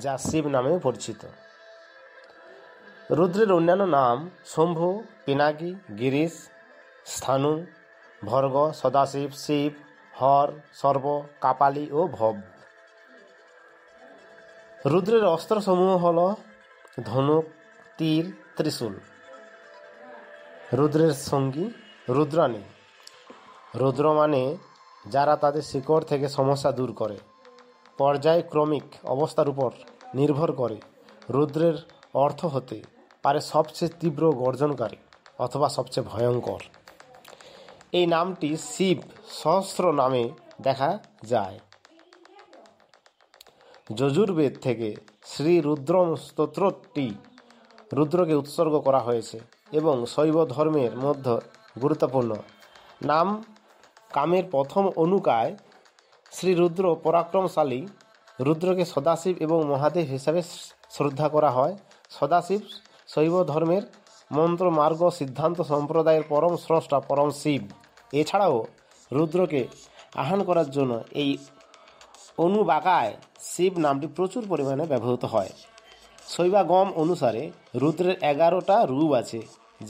যা শিব নামে পরিচিত। রুদ্রের অন্যান্য নাম শম্ভু, পিনাকি, গিরিশ, স্থাণু, ভর্গ, সদাশিব, শিব, হর, সর্ব, কাপালি ও ভব। রুদ্রের অস্ত্রসমূহ হল ধনুক, তীর, ত্রিশূল। রুদ্রের সঙ্গী রুদ্রাণী। রুদ্র মানে যারা তাদের শিকড় থেকে সমস্যা দূর করে। পর্যায়ক্রমিক অবস্থার উপর নির্ভর করে রুদ্রের অর্থ হতে পারে সবচেয়ে তীব্র গর্জনকারী অথবা সবচেয়ে ভয়ঙ্কর। এই নামটি শিব সহস্র নামে দেখা যায়। যজুর্বেদ থেকে শ্রী রুদ্রম স্তোত্রটি রুদ্রকে উৎসর্গ করা হয়েছে এবং শৈব ধর্মের মধ্যে গুরুত্বপূর্ণ। নাম কামের প্রথম অনুকায় শ্রী রুদ্র পরাক্রমশালী। রুদ্রকে সদাশিব এবং মহাদেব হিসাবে শ্রদ্ধা করা হয়। সদাশিব শৈব ধর্মের মন্ত্র মার্গ সিদ্ধান্ত সম্প্রদায়ের পরম স্রষ্টা, পরম শিব। এছাড়াও রুদ্রকে আহ্বান করার জন্য এই অনুবাকায় শিব নামটি প্রচুর পরিমাণে ব্যবহৃত হয়। শৈবাগম অনুসারে রুদ্রের 11টা রূপ আছে,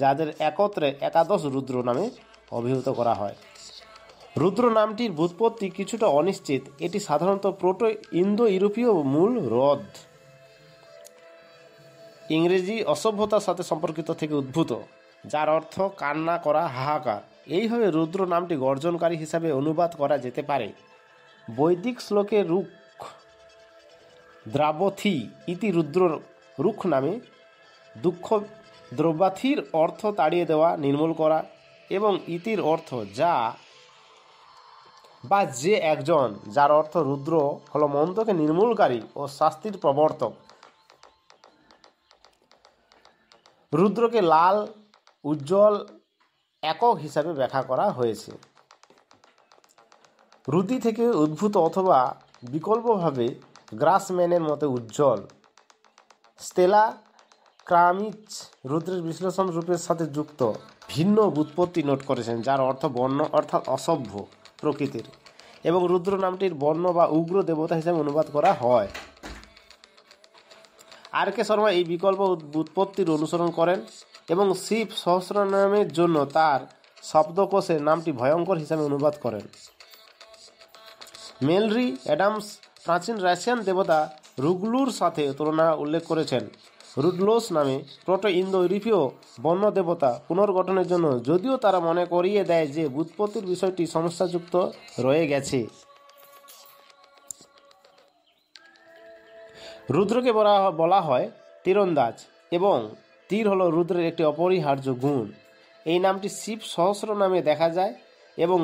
যাদের একত্রে একাদশ রুদ্র নামে অভিহিত করা হয়। রুদ্র নামটির ব্যুৎপত্তি কিছুটা অনিশ্চিত। এটি সাধারণত প্রোটো ইন্দো ইউরোপীয় মূল রদ ইংরেজি অসভ্যতার সাথে সম্পর্কিত থেকে উদ্ভূত, যার অর্থ কান্না করা, হাহাকার। এইভাবে রুদ্র নামটি গর্জনকারী হিসাবে অনুবাদ করা যেতে পারে। বৈদিক শ্লোকে রুখ দ্রাবথি ইতি রুদ্র রুখ নামে দুঃখ দ্রব্যাথির অর্থ তাড়িয়ে দেওয়া, নির্মূল করা, এবং ইতির অর্থ যা বা যে একজন, যার অর্থ রুদ্র হল মন্দকে নির্মূলকারী ও শাস্তির প্রবর্তক। রুদ্রকে লাল, উজ্জ্বল, একক হিসাবে ব্যাখ্যা করা হয়েছে। রুদি থেকে উদ্ভূত অথবা বিকল্পভাবে গ্রাসম্যানের মতে উজ্জ্বল। স্টেলা ক্রামিচ রুদ্রের বিশ্লেষণ রূপের সাথে যুক্ত ভিন্ন ব্যুৎপত্তি নোট করেছেন, যার অর্থ বর্ণ অর্থাৎ অসভ্য প্রকৃতির, এবং রুদ্র নামটির বর্ণ বা উগ্র দেবতা হিসেবে অনুবাদ করা হয়। আর কে শর্মা এই বিকল্প ব্যুৎপত্তির অনুসরণ করেন এবং শিব সহস্রনামের জন্য তার শব্দকোষে নামটি ভয়ঙ্কর হিসাবে অনুবাদ করেন। মেলরি অ্যাডামস প্রাচীন রাশিয়ান দেবতা রুগলুর সাথে তুলনা উল্লেখ করেছেন। রুডলোস নামে প্রোটো ইন্দো ইউরোপীয় বন্য দেবতা পুনর্গঠনের জন্য, যদিও তারা মনে করিয়ে দেয় যে ব্যুৎপত্তির বিষয়টি সমস্যাযুক্ত রয়ে গেছে। রুদ্রকে বলা হয় তীরন্দাজ এবং তীর হল রুদ্রের একটি অপরিহার্য গুণ। এই নামটি শিব সহস্র নামে দেখা যায় এবং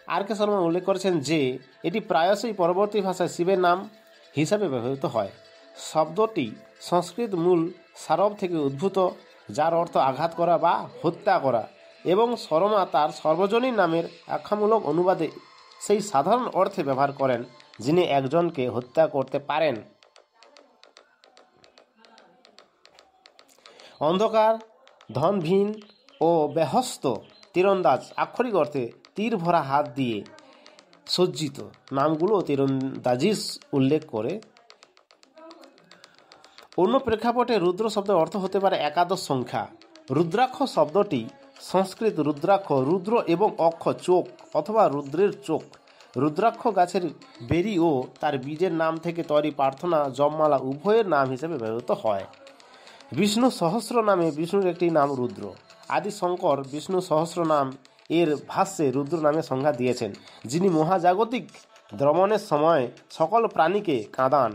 আর কে শর্মা উল্লেখ করেছেন যে এটি প্রায়শই পরবর্তী ভাষায় শিবের নাম হিসাবে ব্যবহৃত হয়। শব্দটি সংস্কৃত মূল সারব থেকে উদ্ভূত, যার অর্থ আঘাত করা বা হত্যা করা, এবং শর্মা তার সর্বজনীন নামের আখ্যামূলক অনুবাদে সেই সাধারণ অর্থে ব্যবহার করেন যিনি একজনকে হত্যা করতে পারেন। অন্ধকার, ধনহীন ও বেহস্ত তীরন্দাজ আক্ষরিক অর্থে তীর ভরা হাত দিয়ে সজ্জিত। নামগুলো তীরন্দাজির উল্লেখ করে। অন্য প্রেক্ষাপটে রুদ্র শব্দের অর্থ হতে পারে একাদশ সংখ্যা। রুদ্রাক্ষ শব্দটি সংস্কৃত রুদ্রাক্ষ, রুদ্র এবং অক্ষ চোখ অথবা রুদ্রের চোখ। রুদ্রাক্ষ গাছের বেরি ও তার বীজের নাম থেকে তৈরি প্রার্থনা, জপমালা উভয়ের নাম হিসেবে ব্যবহৃত হয়। বিষ্ণু সহস্র নামে বিষ্ণুর একটি নাম রুদ্র। আদি শঙ্কর বিষ্ণু সহস্র নাম এর ভাষ্যে রুদ্র নামে সংজ্ঞা দিয়েছেন, যিনি মহাজাগতিক দ্রবণের সময় সকল প্রাণীকে কাঁদান।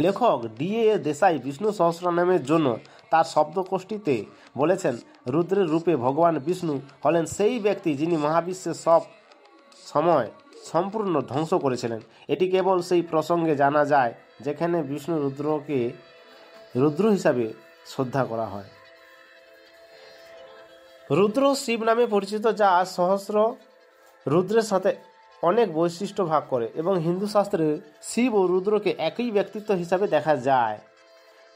লেখক ডি.এ. দেশাই বিষ্ণু সহস্রনামের জন্য তার শব্দকোষ্ঠীতে বলেছেন, রুদ্রের রূপে ভগবান বিষ্ণু হলেন সেই ব্যক্তি যিনি মহাবিশ্বের সব সময় সম্পূর্ণ ধ্বংস করেছিলেন। এটি কেবল সেই প্রসঙ্গে জানা যায় যেখানে বিষ্ণু রুদ্রকে রুদ্র হিসাবে শ্রদ্ধা করা হয়। রুদ্র শিব নামে পরিচিত, যা সহস্র রুদ্রের সাথে অনেক বৈশিষ্ট্য ভাগ করে এবং হিন্দু শাস্ত্রে শিব ও রুদ্রকে একই ব্যক্তিত্ব হিসাবে দেখা যায়।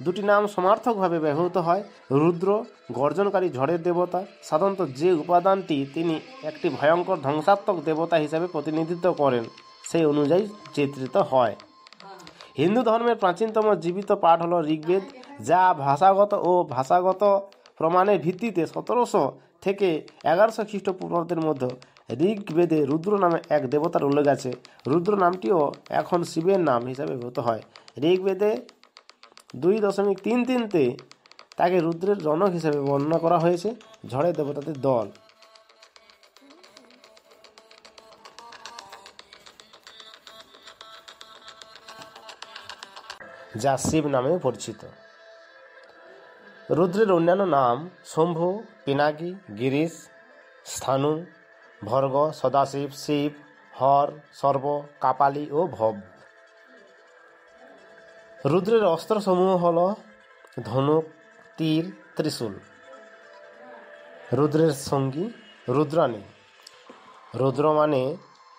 দুটি নাম সমার্থকভাবে ব্যবহৃত হয়। রুদ্র গর্জনকারী ঝড়ের দেবতা, সাধারণত যে উপাদানটি তিনি একটি ভয়ঙ্কর ধ্বংসাত্মক দেবতা হিসাবে প্রতিনিধিত্ব করেন সেই অনুযায়ী চিত্রিত হয়। হিন্দু ধর্মের প্রাচীনতম জীবিত পাঠ হল ঋগ্বেদ, যা ভাষাগত প্রমাণের ভিত্তিতে 1700 থেকে 1100 খ্রিস্টপূর্বাব্দের মধ্যে ঋগ্বেদে রুদ্র নামে এক দেবতার উল্লেখ আছে। রুদ্র নামটিও এখন শিবের নাম হিসাবে ব্যবহৃত হয়। ঋগ্বেদে 2.33-তে তাকে রুদ্রের জনক হিসেবে বর্ণনা করা হয়েছে। ঝড়ের দেবতাদের দল, যা শিব নামে পরিচিত। রুদ্রের অন্যান্য নাম শম্ভু, পিনাকি, গিরিশ, স্থাণু, ভর্গ, সদাশিব, শিব, হর, সর্ব, কাপালি ও ভব। রুদ্রের অস্ত্রসমূহ হল ধনুক, তীর, ত্রিশূল। রুদ্রের সঙ্গী রুদ্রাণী। রুদ্র মানে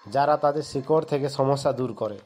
যারা তাদের শিকড় থেকে সমস্যা দূর করে।